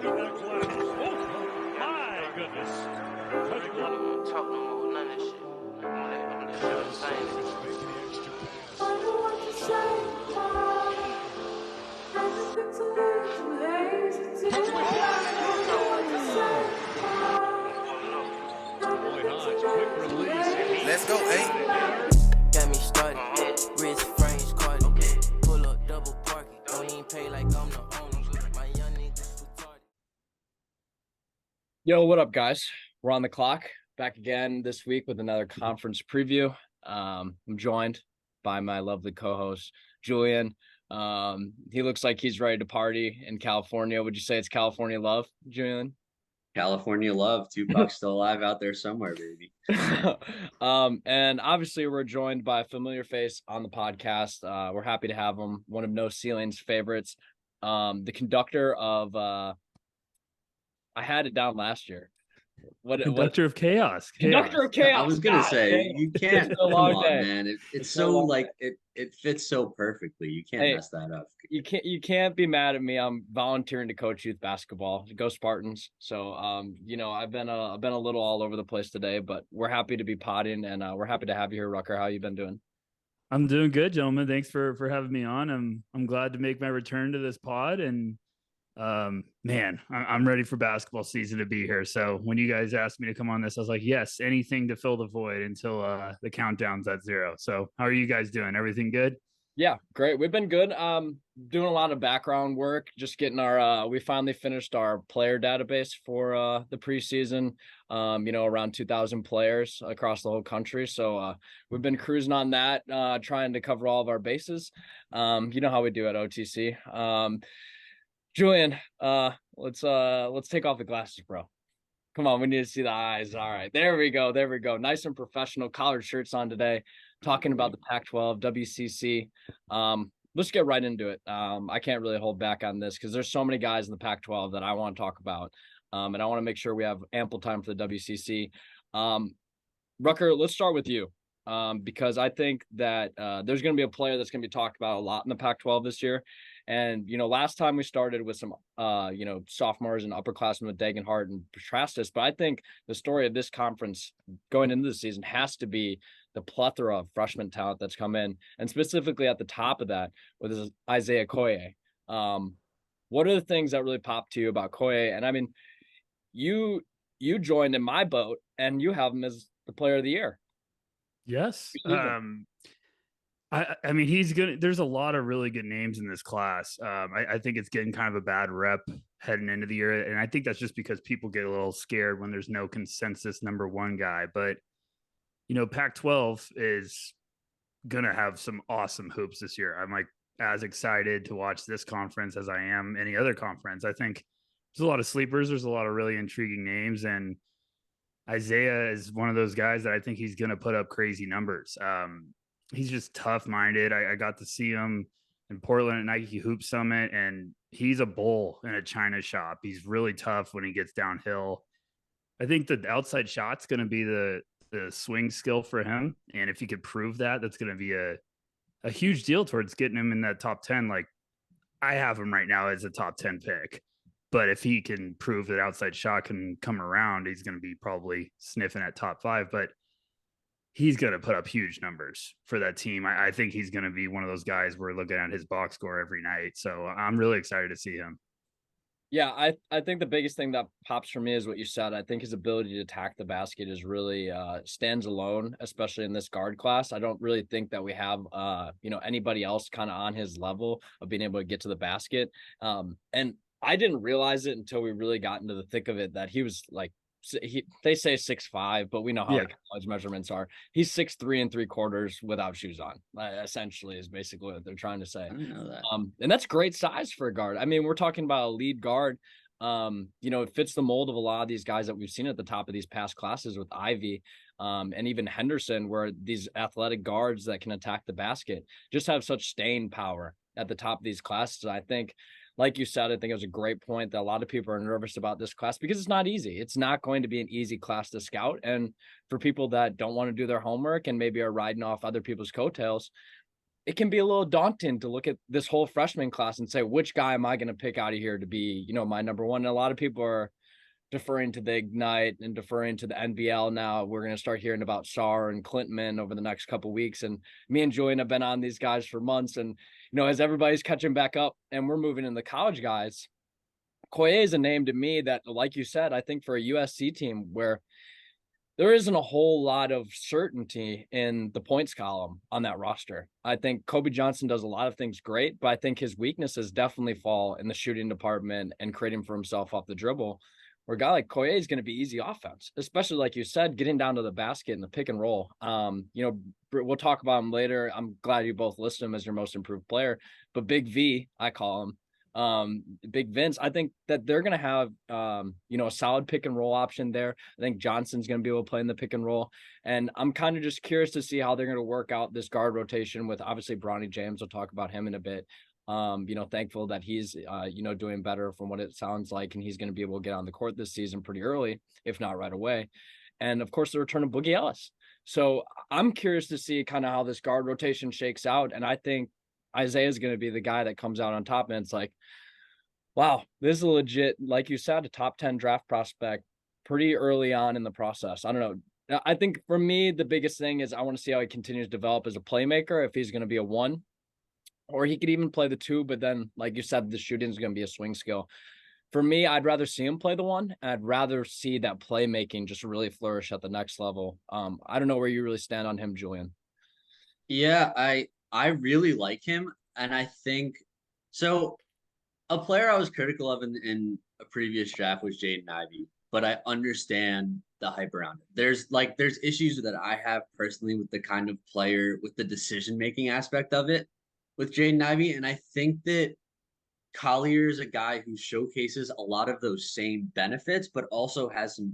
My goodness. Talk no more, none of that shit. I'm just doing the same. Let's go, hey. Got me started. Wrist frames carded. Pull up double parking. Don't even pay like I'm the owner. My young niggas retarded. Yo, what up, guys? We're on the clock. Back again this week with another conference preview. I'm joined by my lovely co-host, Julian. He looks like he's ready to party in California. Would you say it's California love, Julian? California love. Tupac's still alive out there somewhere, baby. And obviously we're joined by a familiar face on the podcast. We're happy to have him. One of No Ceiling's favorites. The conductor of I had it down last year. Conductor of Chaos. Conductor of Chaos. I was gonna say dang. you can't. It's a Come long on, day. man. It's a so long like it fits so perfectly. You can't Hey, mess that up. You can't be mad at me. I'm volunteering to coach youth basketball. Go Spartans. So I've been a little all over the place today, but we're happy to be potting, and we're happy to have you here, Rucker. How you been doing? I'm doing good, gentlemen. Thanks for having me on. I'm glad to make my return to this pod, and man, I'm ready for basketball season to be here. So when you guys asked me to come on this, I was like, yes, anything to fill the void until the countdown's at 0. So how are you guys doing? Everything good? Yeah, great. We've been good. Doing a lot of background work, just getting our we finally finished our player database for the preseason. Around 2,000 players across the whole country. So we've been cruising on that, trying to cover all of our bases. You know how we do at OTC. Julian, let's take off the glasses, bro. Come on, we need to see the eyes. All right, there we go. Nice and professional. Collared shirts on today, talking about the Pac-12, WCC. Let's get right into it. I can't really hold back on this because there's so many guys in the Pac-12 that I want to talk about, and I want to make sure we have ample time for the WCC. Rucker, let's start with you, because I think that there's going to be a player that's going to be talked about a lot in the Pac-12 this year. And, last time we started with some, sophomores and upperclassmen with Dagenhart and Petrastis, but I think the story of this conference going into the season has to be the plethora of freshman talent that's come in, and specifically at the top of that with Isaiah Koye. What are the things that really popped to you about Koye? And I mean, you joined in my boat, and you have him as the player of the year. Yes. I mean, he's good. There's a lot of really good names in this class. I think it's getting kind of a bad rep heading into the year. And I think that's just because people get a little scared when there's no consensus number one guy. But, Pac-12 is going to have some awesome hoops this year. I'm like as excited to watch this conference as I am any other conference. I think there's a lot of sleepers. There's a lot of really intriguing names. And Isaiah is one of those guys that I think he's going to put up crazy numbers. He's just tough-minded. I got to see him in Portland at Nike Hoop Summit, and he's a bull in a china shop. He's really tough when he gets downhill. I think the outside shot's going to be the swing skill for him, and if he could prove that, that's going to be a huge deal towards getting him in that top 10. Like, I have him right now as a top 10 pick, but if he can prove that outside shot can come around, he's going to be probably sniffing at top 5. But he's going to put up huge numbers for that team. I think he's going to be one of those guys we're looking at his box score every night. So I'm really excited to see him. Yeah, I think the biggest thing that pops for me is what you said. I think his ability to attack the basket is really stands alone, especially in this guard class. I don't really think that we have anybody else kind of on his level of being able to get to the basket. And I didn't realize it until we really got into the thick of it that he was like, they say 6'5", but we know how college measurements are. He's 6'3 3/4 without shoes on. Essentially, is basically what they're trying to say. I didn't know that. And that's great size for a guard. I mean, we're talking about a lead guard. It fits the mold of a lot of these guys that we've seen at the top of these past classes with Ivy, and even Henderson, where these athletic guards that can attack the basket just have such staying power at the top of these classes. I think, like you said, I think it was a great point that a lot of people are nervous about this class because it's not easy. It's not going to be an easy class to scout. And for people that don't want to do their homework and maybe are riding off other people's coattails, it can be a little daunting to look at this whole freshman class and say, which guy am I going to pick out of here to be, my number one? And a lot of people are deferring to the Ignite and deferring to the NBL now. We're going to start hearing about Sar and Clintman over the next couple of weeks. And me and Julian have been on these guys for months. And, as everybody's catching back up and we're moving in the college guys, Koye is a name to me that, like you said, I think for a USC team where there isn't a whole lot of certainty in the points column on that roster. I think Kobe Johnson does a lot of things great, but I think his weaknesses definitely fall in the shooting department and creating for himself off the dribble, where a guy like Koye is going to be easy offense, especially like you said, getting down to the basket and the pick and roll. We'll talk about him later. I'm glad you both list him as your most improved player, but Big V, I call him, Big Vince, I think that they're going to have, a solid pick and roll option there. I think Johnson's going to be able to play in the pick and roll. And I'm kind of just curious to see how they're going to work out this guard rotation with obviously Bronny James. We'll talk about him in a bit. Thankful that he's, doing better from what it sounds like. And he's going to be able to get on the court this season pretty early, if not right away. And of course, the return of Boogie Ellis. So I'm curious to see kind of how this guard rotation shakes out. And I think Isaiah is going to be the guy that comes out on top. And it's like, wow, this is a legit, like you said, a top 10 draft prospect pretty early on in the process. I don't know. I think for me, the biggest thing is I want to see how he continues to develop as a playmaker, if he's going to be a 1, or he could even play the 2, but then, like you said, the shooting is going to be a swing skill. For me, I'd rather see him play the 1. And I'd rather see that playmaking just really flourish at the next level. I don't know where you really stand on him, Julian. Yeah, I really like him. And I think so. A player I was critical of in a previous draft was Jaden Ivey, but I understand the hype around it. There's issues that I have personally with the kind of player, with the decision-making aspect of it with Jaden Ivey. And I think that Collier is a guy who showcases a lot of those same benefits, but also has some